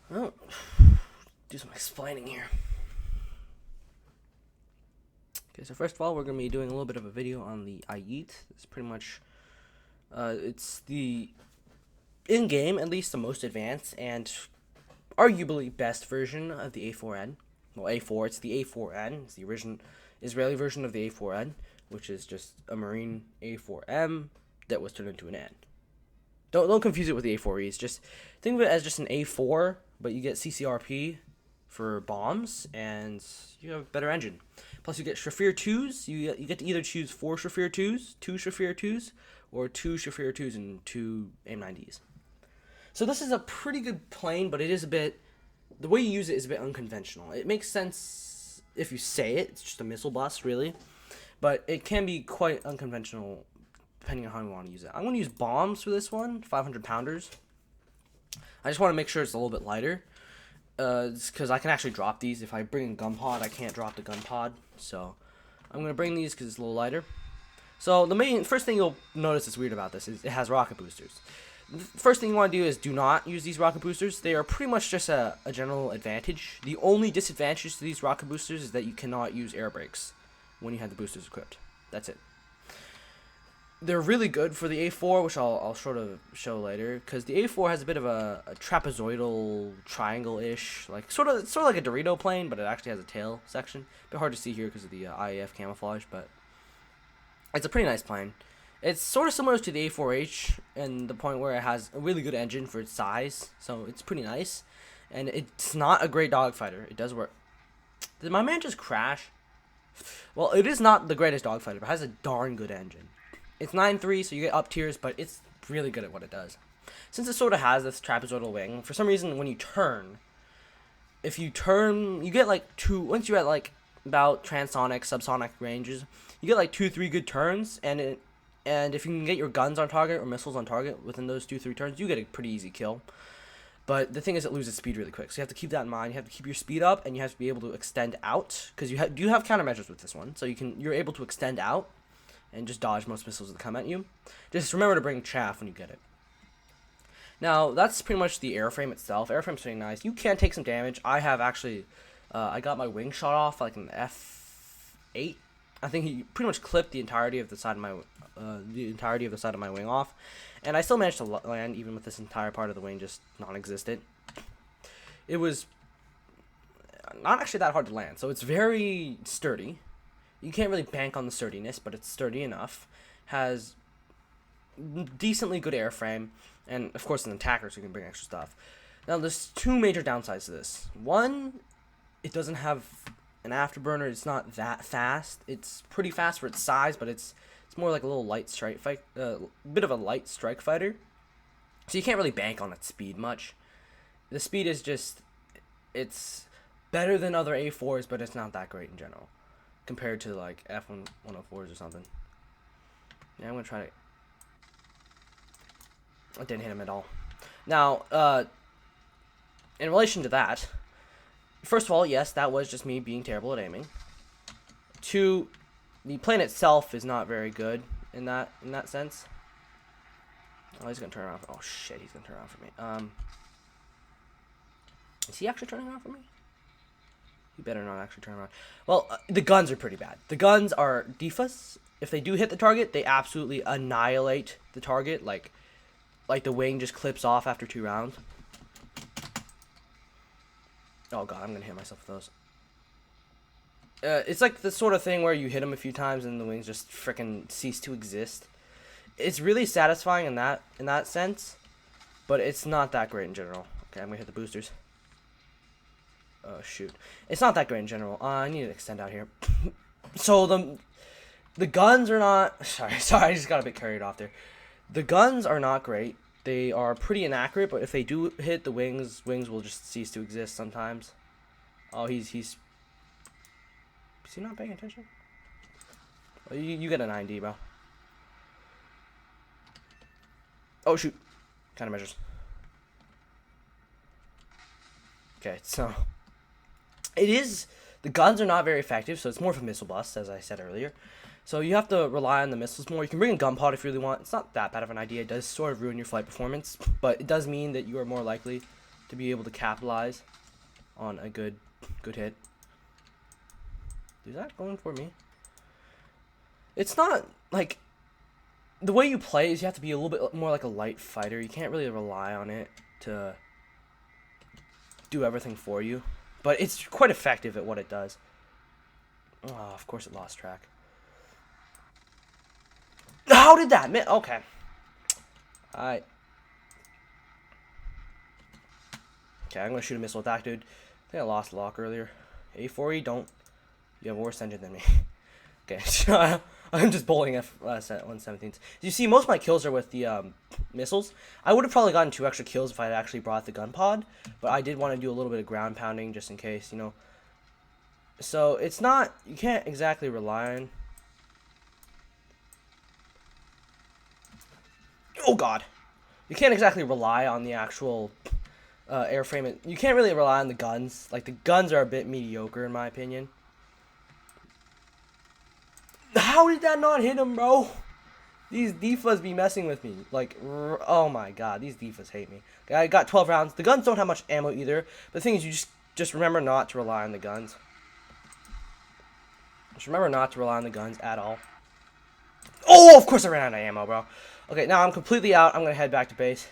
Well, do some explaining here. Okay, so first of all, we're going to be doing a little bit of a video on the Ayit. It's pretty much, it's the in-game, at least the most advanced and arguably best version of the A4N. Well, A4, it's the A4N. It's the original Israeli version of the A4N, which is just a Marine A4M that was turned into an N. Don't confuse it with the A4Es. Just think of it as just an A4, but you get CCRP for bombs, and you have a better engine. Plus, you get Shafir 2s. You get to either choose 4 Shafir 2s, 2 Shafir 2s, or 2 Shafir 2s and 2 AIM-9Ds. So this is a pretty good plane, but it is a bit... The way you use it is a bit unconventional. It makes sense if you say it. It's just a missile bus, really. But it can be quite unconventional depending on how you want to use it. I'm going to use bombs for this one, 500 pounders. I just want to make sure it's a little bit lighter. Because I can actually drop these. If I bring a gun pod, I can't drop the gun pod. So I'm going to bring these because it's a little lighter. So the first thing you'll notice is weird about this is it has rocket boosters. The first thing you want to do is do not use these rocket boosters. They are pretty much just a general advantage. The only disadvantage to these rocket boosters is that you cannot use air brakes when you have the boosters equipped. That's it. They're really good for the A4, which I'll sort of show later, because the A4 has a bit of a trapezoidal triangle-ish, like sort of like a Dorito plane, but it actually has a tail section. A bit hard to see here because of the IAF camouflage, but it's a pretty nice plane. It's sort of similar to the A4H in the point where it has a really good engine for its size, so it's pretty nice. And it's not a great dogfighter. It does work. Did my man just crash? Well, it is not the greatest dogfighter, but it has a darn good engine. It's 9.3, so you get up tiers, but it's really good at what it does. Since it sort of has this trapezoidal wing, for some reason, when you turn, if you turn, you get like once you're at like about transonic, subsonic ranges, you get like 2-3 good turns, and if you can get your guns on target or missiles on target within those 2-3 turns, you get a pretty easy kill. But the thing is, it loses speed really quick, so you have to keep that in mind. You have to keep your speed up, and you have to be able to extend out, because you do have countermeasures with this one, so you're able to extend out and just dodge most missiles that come at you. Just remember to bring chaff when you get it. Now, that's pretty much the airframe itself. Airframe's pretty nice. You can take some damage. I have actually, I got my wing shot off like an F8. I think he pretty much clipped the entirety of the side of my wing off, and I still managed to land even with this entire part of the wing just non-existent. It was not actually that hard to land, so it's very sturdy. You can't really bank on the sturdiness, but it's sturdy enough. Has decently good airframe, and of course an attacker, so you can bring extra stuff. Now, there's two major downsides to this. One, it doesn't have an afterburner. It's not that fast. It's pretty fast for its size, but it's more like a little light strike fight, bit of a light strike fighter. So you can't really bank on its speed much. The speed is just, it's better than other A4s, but it's not that great in general compared to like F104s or something. Yeah, I'm gonna try to. I didn't hit him at all. Now, in relation to that, first of all, yes, that was just me being terrible at aiming. Two, the plane itself is not very good in that sense. Oh, he's gonna turn around. Oh shit, he's gonna turn around for me. Is he actually turning around for me? You better not actually turn around. Well, the guns are pretty bad. The guns are defus. If they do hit the target, they absolutely annihilate the target. Like the wing just clips off after 2 rounds. Oh god, I'm gonna hit myself with those. It's like the sort of thing where you hit them a few times and the wings just frickin' cease to exist. It's really satisfying in that sense, but it's not that great in general. Okay, I'm gonna hit the boosters. Oh shoot, it's not that great in general. I need to extend out here. So the guns are not. Sorry, I just got a bit carried off there. The guns are not great. They are pretty inaccurate, but if they do hit the wings will just cease to exist sometimes. Oh, is he not paying attention? Oh, you get a 9D, bro. Oh shoot, countermeasures. Okay, so the guns are not very effective, so it's more of a missile bust, as I said earlier. So you have to rely on the missiles more. You can bring a gun pod if you really want. It's not that bad of an idea. It does sort of ruin your flight performance, but it does mean that you are more likely to be able to capitalize on a good hit. Is that going for me? It's not like the way you play is you have to be a little bit more like a light fighter. You can't really rely on it to do everything for you, but it's quite effective at what it does. Oh, of course it lost track. How did that miss? Okay. Alright. Okay, I'm gonna shoot a missile attack, dude. I think I lost lock earlier. A4E, don't. You have a worse engine than me. Okay. I'm just bowling F-117s. You see, most of my kills are with the missiles. I would have probably gotten 2 extra kills if I had actually brought the gun pod, but I did want to do a little bit of ground pounding just in case, you know. So it's not, you can't exactly rely on. Oh god, you can't exactly rely on the actual airframe. You can't really rely on the guns. Like, the guns are a bit mediocre in my opinion. How did that not hit him, bro? These defas be messing with me. Like, oh my god, these defas hate me. Okay, I got 12 rounds. The guns don't have much ammo either. But the thing is, you just remember not to rely on the guns. Just remember not to rely on the guns at all. Oh, of course I ran out of ammo, bro. Okay, now I'm completely out. I'm going to head back to base.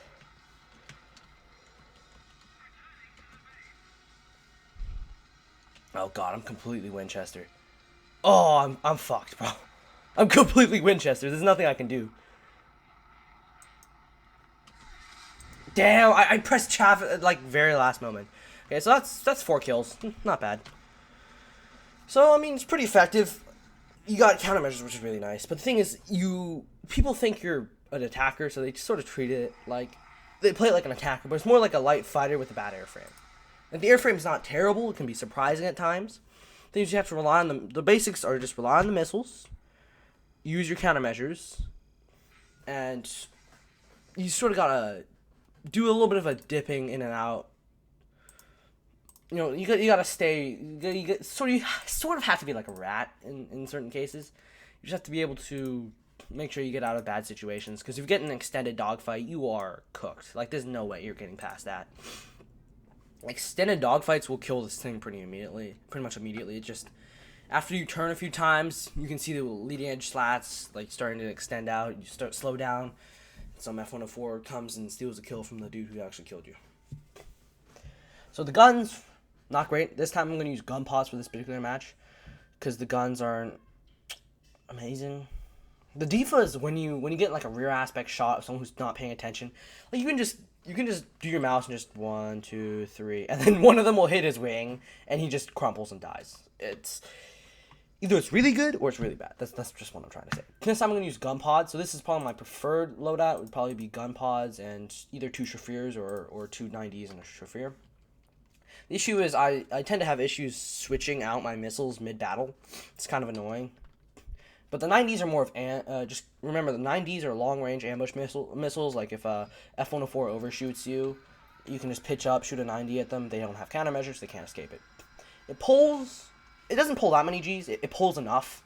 Oh god, I'm completely Winchester. Oh, I'm fucked, bro. I'm completely Winchester. There's nothing I can do. Damn, I pressed chaff at like very last moment. Okay, so that's 4 kills. Not bad. So I mean, it's pretty effective. You got countermeasures, which is really nice. But the thing is, people think you're an attacker, so they just sort of treat it like they play it like an attacker, but it's more like a light fighter with a bad airframe. And the airframe is not terrible; it can be surprising at times. Things you have to rely on the basics are just rely on the missiles, use your countermeasures, and you sort of gotta do a little bit of a dipping in and out. You know, you gotta stay. You sort of have to be like a rat in certain cases. You just have to be able to make sure you get out of bad situations. Because if you get an extended dogfight, you are cooked. Like, there's no way you're getting past that. Extended dogfights will kill this thing pretty much immediately. It just, after you turn a few times, you can see the leading edge slats like starting to extend out. You start slow down. Some F-104 comes and steals a kill from the dude who actually killed you. So the guns, not great. This time I'm going to use gun pods for this particular match because the guns aren't amazing. The defa is when you get like a rear aspect shot of someone who's not paying attention. Like, you can just do your mouse and just 1, 2, 3, and then one of them will hit his wing and he just crumples and dies. It's either it's really good or it's really bad. That's just what I'm trying to say. This time I'm gonna use gun pods. So this is probably my preferred loadout. It would probably be gun pods and either 2 Shaffirs or 2 90s and a Shaffir. The issue is I tend to have issues switching out my missiles mid-battle. It's kind of annoying. But the 90s are more of, just remember, the 90s are long-range ambush missiles. Like, if a F-104 overshoots you, you can just pitch up, shoot a 90 at them. They don't have countermeasures. They can't escape it. It doesn't pull that many Gs. It pulls enough.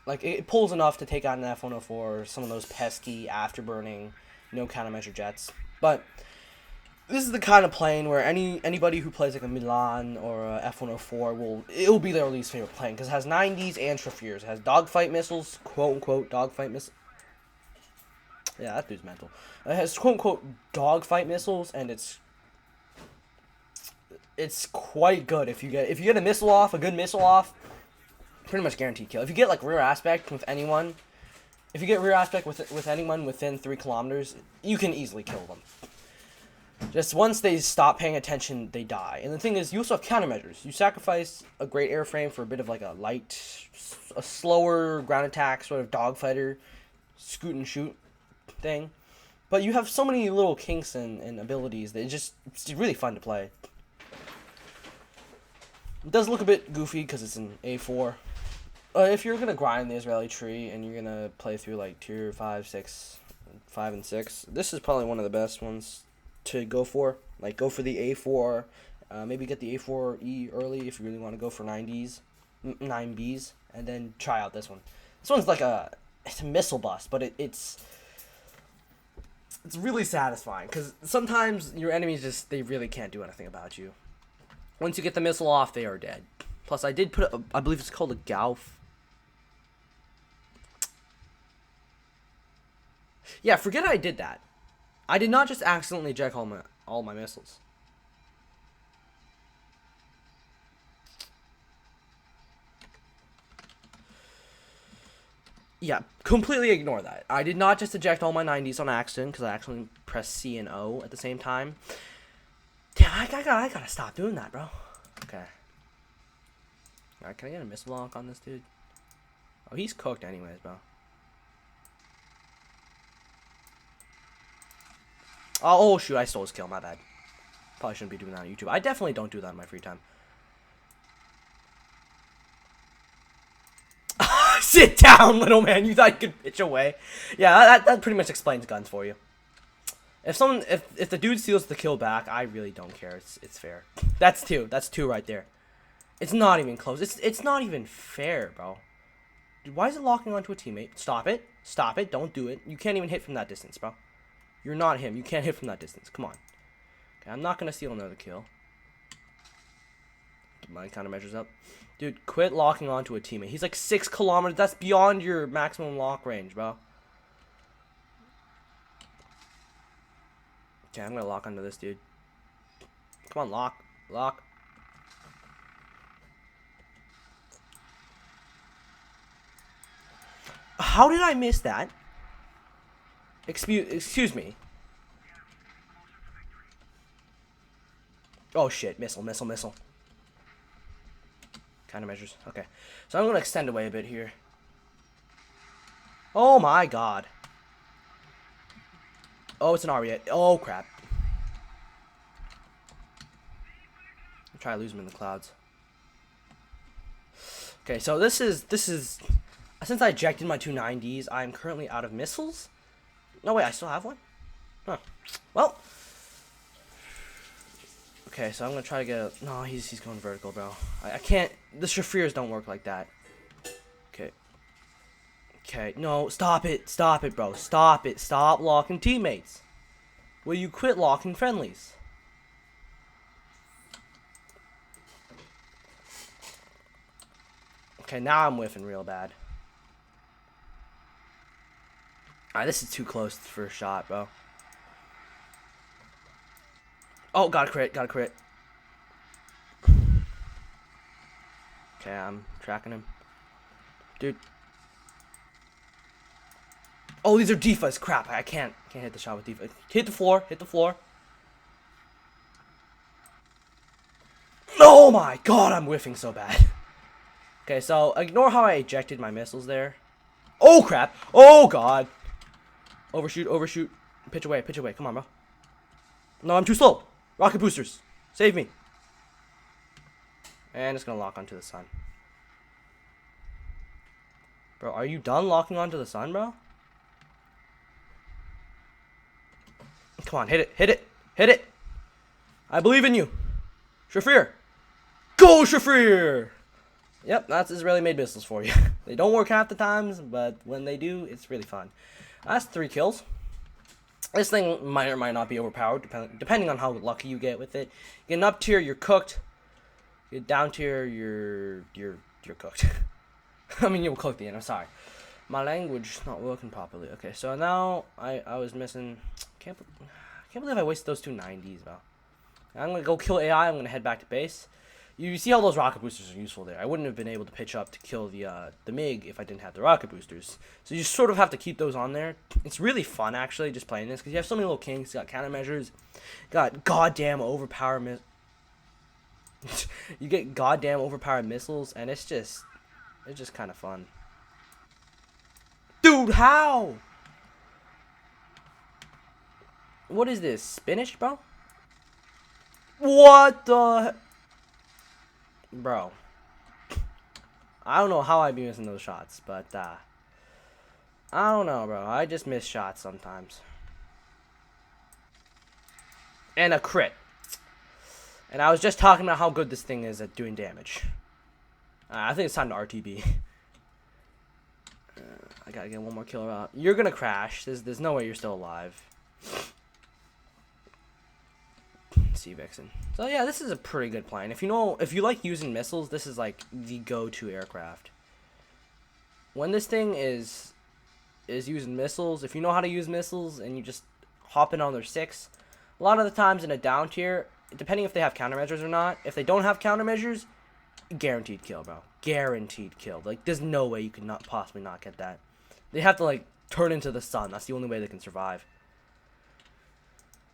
Like, it pulls enough to take out an F-104 or some of those pesky, afterburning, no countermeasure jets. But this is the kind of plane where anybody who plays like a Milan or a F-104 it'll be their least favorite plane because it has 90s and Shaffirs. It has dogfight missiles, quote unquote dogfight missiles. Yeah, that dude's mental. It has quote unquote dogfight missiles, and it's quite good if you get a good missile off, pretty much guaranteed kill. If you get like rear aspect with anyone, with anyone within 3 kilometers, you can easily kill them. Just once they stop paying attention, they die. And the thing is, you also have countermeasures. You sacrifice a great airframe for a bit of like a slower ground attack, sort of dogfighter, scoot and shoot thing. But you have so many little kinks and abilities that it's really fun to play. It does look a bit goofy because it's an A4. If you're going to grind the Israeli tree and you're going to play through like tier 5, 6, 5, and 6, this is probably one of the best ones to go for. Like, go for the A4, maybe get the A4E early if you really want to go for 9Bs, and then try out this one. This one's like it's a missile bust, but it's it's really satisfying because sometimes your enemies just they really can't do anything about you. Once you get the missile off, they are dead. Plus, I did put I believe it's called a Gauf. Yeah, forget I did that. I did not just accidentally eject all my missiles. Yeah, completely ignore that. I did not just eject all my 90s on accident because I actually pressed C and O at the same time. Damn, I gotta stop doing that, bro. Okay. Alright, can I get a missile lock on this dude? Oh, he's cooked anyways, bro. Oh, shoot, I stole his kill, my bad. Probably shouldn't be doing that on YouTube. I definitely don't do that in my free time. Sit down, little man. You thought you could pitch away. Yeah, that pretty much explains guns for you. If the dude steals the kill back, I really don't care. It's fair. That's two. That's two right there. It's not even close. It's not even fair, bro. Dude, why is it locking onto a teammate? Stop it. Stop it. Don't do it. You can't even hit from that distance, bro. You're not him. You can't hit from that distance. Come on. Okay, I'm not gonna steal another kill. Get my countermeasures up. Dude, quit locking onto a teammate. He's like 6 kilometers. That's beyond your maximum lock range, bro. Okay, I'm gonna lock onto this dude. Come on, lock. Lock. How did I miss that? Excuse me. Oh shit, missile. Countermeasures. Okay. So I'm gonna extend away a bit here. Oh my god. Oh, it's an Ariat. Oh crap. I'll try to lose him in the clouds. Okay, so this is since I ejected my 290s, I'm currently out of missiles. No wait, I still have one? Huh. Well. Okay, so I'm gonna try to get a... No, he's going vertical, bro. I can't... The Shafrirs don't work like that. Okay. Okay, no, stop it, bro. Stop it. Stop locking teammates. Will you quit locking friendlies? Okay, now I'm whiffing real bad. Alright, this is too close for a shot, bro. Oh, got a crit. Okay, I'm tracking him. Dude. Oh, these are Defas. Crap, I can't hit the shot with Defa. Hit the floor. Oh my god, I'm whiffing so bad. Okay, so ignore how I ejected my missiles there. Oh crap. Oh god. Overshoot. Pitch away. Come on, bro. No, I'm too slow. Rocket boosters. Save me. And it's gonna lock onto the sun. Bro, are you done locking onto the sun, bro? Come on, hit it. I believe in you. Shafrir. Go, Shafrir! Yep, that's Israeli-made missiles for you. They don't work half the times, but when they do, it's really fun. That's 3 kills. This thing might or might not be overpowered, depending on how lucky you get with it. You get an up tier, you're cooked. You get down tier, you're cooked. I mean, you'll cook the end. I'm sorry, my language is not working properly. Okay, so now I was missing. Can't believe I wasted those 290s, bro. I'm gonna go kill AI. I'm gonna head back to base. You see how those rocket boosters are useful there. I wouldn't have been able to pitch up to kill the MiG if I didn't have the rocket boosters. So you sort of have to keep those on there. It's really fun, actually, just playing this, because you have so many little kinks. You got countermeasures. Got goddamn overpowered you get goddamn overpowered missiles, and it's just kind of fun. Dude, how? What is this? Spinach, bro? What the... Bro, I don't know how I'd be missing those shots, but I don't know, bro. I just miss shots sometimes. And a crit. And I was just talking about how good this thing is at doing damage. I think it's time to RTB. I gotta get one more killer out. You're gonna crash. There's no way you're still alive. Sea Vixen. So yeah, this is a pretty good plane. If you like using missiles, this is like the go-to aircraft. When this thing is using missiles, if you know how to use missiles and you just hop in on their 6, a lot of the times in a down tier, depending if they have countermeasures or not, if they don't have countermeasures, guaranteed kill, bro. Guaranteed kill. Like, there's no way you could not possibly not get that. They have to, like, turn into the sun. That's the only way they can survive.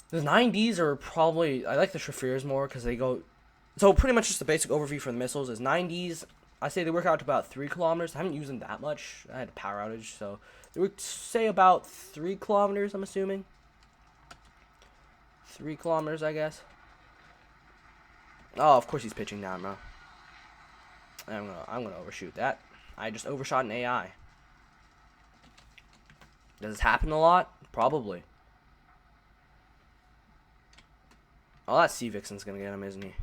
The 9Ds are probably... I like the Shaffirs more because they go... So, pretty much just the basic overview for the missiles is 9Ds. I say they work out to about 3 kilometers. I haven't used them that much. I had a power outage, so... They would say about 3 kilometers, I'm assuming. 3 kilometers, I guess. Oh, of course he's pitching down, bro. I'm gonna overshoot that. I just overshot an AI. Does this happen a lot? Probably. Oh, that Sea Vixen's gonna get him, isn't he?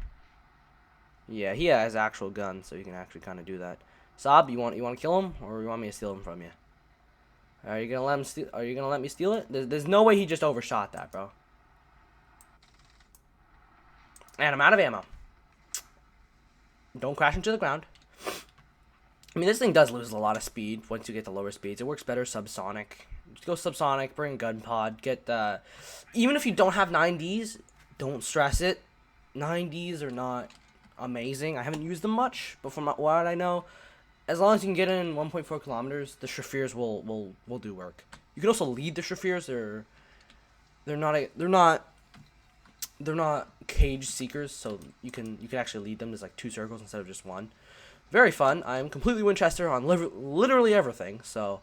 Yeah, he has actual guns, so you can actually kind of do that. Saab, you want to kill him, or you want me to steal him from you? Are you gonna let him steal? Are you gonna let me steal it? There's no way he just overshot that, bro. And I'm out of ammo. Don't crash into the ground. I mean, this thing does lose a lot of speed once you get to lower speeds. It works better subsonic. Just go subsonic, bring a gun pod, get even if you don't have 9Ds, don't stress it. 9Ds are not amazing. I haven't used them much, but from what I know, as long as you can get in 1.4 kilometers, the Shaffirs will do work. You can also lead the Shaffirs. They're not cage seekers, so you can actually lead them. There's like 2 circles instead of just 1. Very fun. I'm completely Winchester on literally everything. So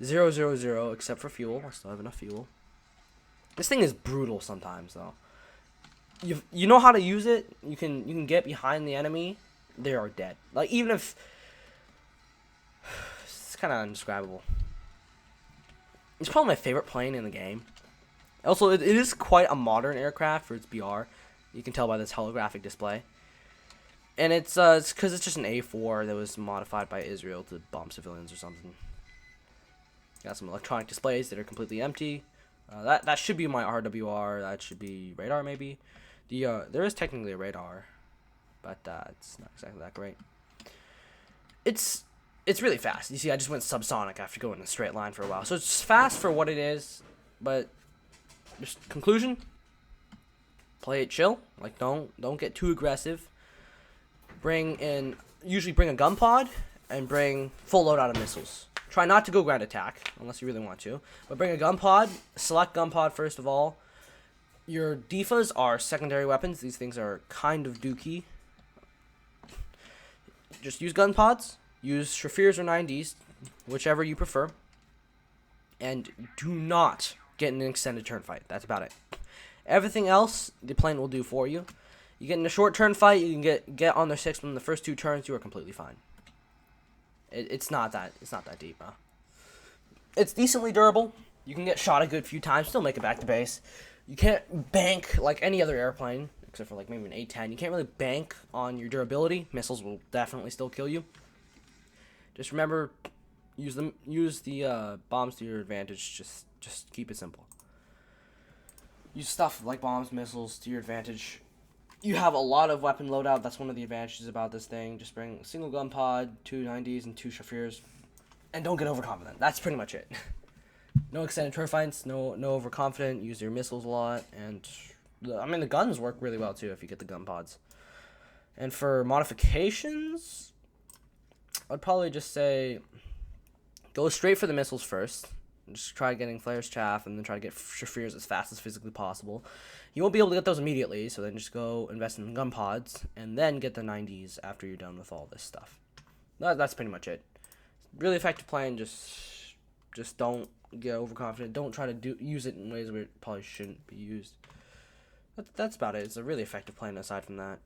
0, except for fuel. I still have enough fuel. This thing is brutal sometimes though. You know how to use it. You can get behind the enemy. They are dead. Like, even if it's kind of indescribable. It's probably my favorite plane in the game. Also, it is quite a modern aircraft for its BR. You can tell by this holographic display. And it's because it's just an A4 that was modified by Israel to bomb civilians or something. Got some electronic displays that are completely empty. That should be my RWR. That should be radar, maybe. There is technically a radar, but it's not exactly that great. It's really fast. You see, I just went subsonic after going in a straight line for a while. So it's fast for what it is, but just conclusion: play it chill. Like, don't get too aggressive. Usually bring a gun pod and bring full loadout of missiles. Try not to go ground attack unless you really want to, but bring a gun pod. Select gun pod first of all. Your defas are secondary weapons. These things are kind of dookie. Just use gun pods. Use Shaffirs or 9Ds, whichever you prefer. And do not get in an extended turn fight. That's about it. Everything else, the plane will do for you. You get in a short turn fight, you can get on their 6 within the first 2 turns, you are completely fine. It's not that deep, bro. It's decently durable. You can get shot a good few times, still make it back to base. You can't bank like any other airplane, except for like maybe an A10. You can't really bank on your durability. Missiles will definitely still kill you. Just remember, use the bombs to your advantage. Just keep it simple. Use stuff like bombs, missiles to your advantage. You have a lot of weapon loadout. That's one of the advantages about this thing. Just bring a single gun pod, 2 9Ds, and 2 Shaffirs. And don't get overconfident. That's pretty much it. No extended turn fights, no overconfident. Use your missiles a lot. And, the guns work really well, too, if you get the gun pods. And for modifications, I'd probably just say go straight for the missiles first. Just try getting flares, chaff, and then try to get Shaffirs as fast as physically possible. You won't be able to get those immediately, so then just go invest in gun pods, and then get the 90s after you're done with all this stuff. That's pretty much it. Really effective plan. Just don't get overconfident. Don't try to use it in ways where it probably shouldn't be used. That's about it. It's a really effective plan aside from that.